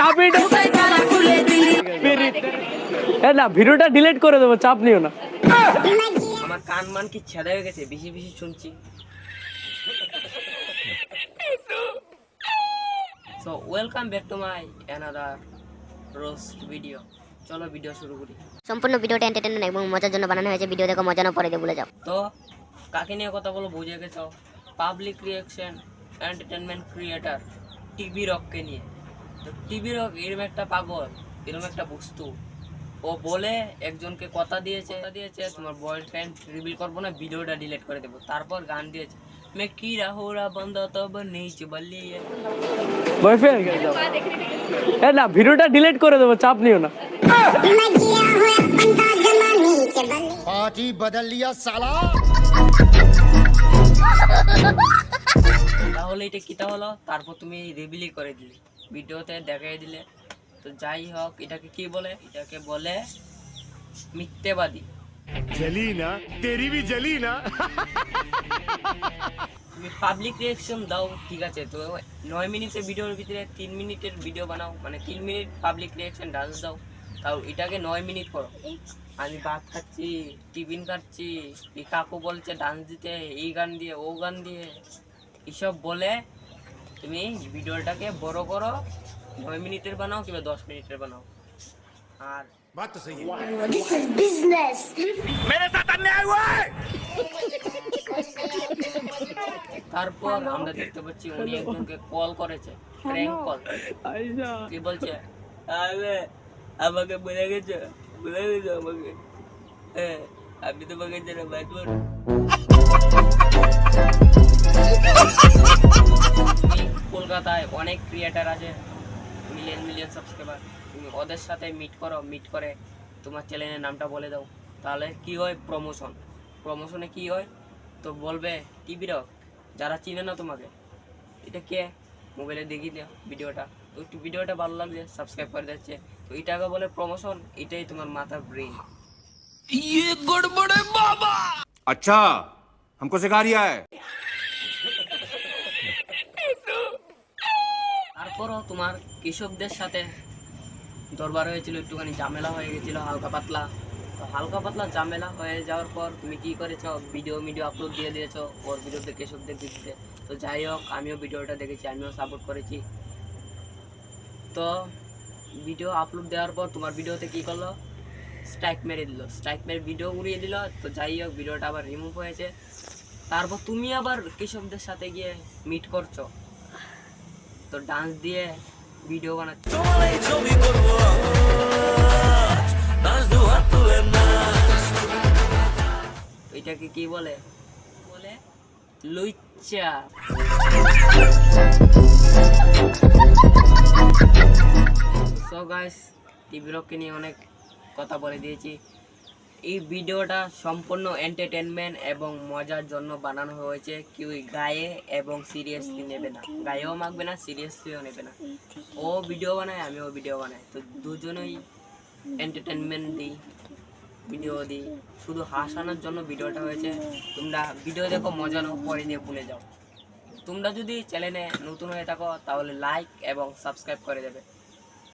চাপই না, ভিডিওটা ডিলিট করে দেবো, চাপ নিও না। আমার কান মান কি ছেদা হয়ে গেছে, বেশি বেশি শুনছি। So welcome back to my another roast video. চলো ভিডিও শুরু করি। সম্পূর্ণ ভিডিওটা এন্টারটেইনমেন্ট এবং মজার জন্য বানানো হয়েছে। ভিডিও দেখো, মজা না পরে দিয়ে ভুলে যাও। তো কাকে নিয়ে কথা বলো বুঝে গেছো? Public reaction entertainment creator TV রককে নিয়ে। তো টিভি রক এরকম একটা পাগল, এরকম একটা বস্তু। ও বলে একজনকে কথা দিয়েছে তোমার বয়ফ্রেন্ড রিভিল করবো না, ভিডিওটা ডিলিট করে দেবো। তারপর গান দিয়েছে मैं की रहोरा बंदा तब नीच बल्ली है। বয়ফ্রেন্ড না, ভিডিওটা ডিলিট করে দেবো, চাপ নিও না। पार्टी बदल लिया साला। তাহলে এটা কিটা হলো? তারপর তুমি রিভিল করে দিলে, ভিডিওতে দেখাই দিলে। তো যাই হোক, এটাকে কি বলে? এটাকে বলে মিথ্যেবাদী। जली ना, तेरी भी जली ना। তুমি পাবলিক রিয়াকশন দাও, ঠিক আছে। তো 9 মিনিটের ভিডিওর ভিতরে 3 মিনিটের ভিডিও বানাও, মানে 3 মিনিট পাবলিক রিয়াকশন ডান্স দাও। তাও এটাকে 9 মিনিট করো। আমি ভাত খাচ্ছি, টিফিন খাচ্ছি, এই কাকু বলছে ডান্স দিতে, এই গান দিয়ে ও গান দিয়ে, এসব বলে তুমি ভিডিওটাকে বড় করো। 9 মিনিটের বানাও কিংবা 10 মিনিটের বানাও। আর बात तो सही है। This is business. मेरे साथ अन्याय हुआ है। তারপর আমরা দেখতে পাচ্ছি উনি একজনকে কল করেছে, প্র্যাঙ্ক কল। কি বলছে? আমাকে বলে গেছো আমাকে, হ্যাঁ আমি তোমাকে যারা বাঁচবো না। কলকাতায় অনেক ক্রিয়েটার আছে, মিলিয়ন সাবস্ক্রাইবার। তুমি ওদের সাথে মিট করে তোমার চ্যানেলের নামটা বলে দাও। তাহলে কি হয়? প্রমোশনে কি হয়? তো বলবে টিভি রক, যারা চিনে না তোমাকে, এটা কে, মোবাইলে দেখিয়ে দেও ভিডিওটা। তো একটু ভিডিওটা ভালো লাগছে, সাবস্ক্রাইব করে দিচ্ছে। তো এটাকে বলে প্রমোশন। এটাই তোমার মাথার ব্রেন। ये गड़बड़ है बाबा। अच्छा, हमको सिखा रिया है। তারপরও তোমার কৃষকদের সাথে দরবার হয়েছিল, একটুখানি ঝামেলা হয়ে গেছিল হালকা পাতলা। তো হালকা পাতলা ঝামেলা হয়ে যাওয়ার পর তুমি কি করেছো? ভিডিও আপলোড দিয়ে দিয়েছো ওর বিরুদ্ধে, কৃষকদের বিরুদ্ধে। তো যাই হোক, আমিও ভিডিওটা দেখেছি, আমিও সাপোর্ট করেছি। তো ভিডিও আপলোড দেওয়ার পর তোমার ভিডিওতে কি করলো? স্ট্রাইক মেরে ভিডিও উড়িয়ে দিল। তো যাই হোক, ভিডিওটা আবার রিমুভ হয়েছে। তারপর তুমি আবার কৃষকদের সাথে গিয়ে মিট করছো, তো ডান্স দিয়ে ভিডিও বানাচ্ছ। এটাকে কি বলে? লুচ্চা। সো গাইস, টিভি রককে নিয়ে অনেক কথা বলে দিয়েছি। এই ভিডিওটা সম্পূর্ণ এন্টারটেনমেন্ট এবং মজার জন্য বানানো হয়েছে। কেউ গায়ে এবং সিরিয়াসলি নেবে না, গায়েও মাখবে না, সিরিয়াসলিও নেবে না। ও ভিডিও বানায়, আমিও ভিডিও বানাই, তো দুজনেই এন্টারটেনমেন্ট দিই, ভিডিও দিই। শুধু হাসানোর জন্য ভিডিওটা হয়েছে। তোমরা ভিডিও দেখো, মজা নাও, পরে দিয়ে ভুলে যাও। তোমরা যদি চ্যানেলে নতুন হয়ে থাকো তাহলে লাইক এবং সাবস্ক্রাইব করে দেবে।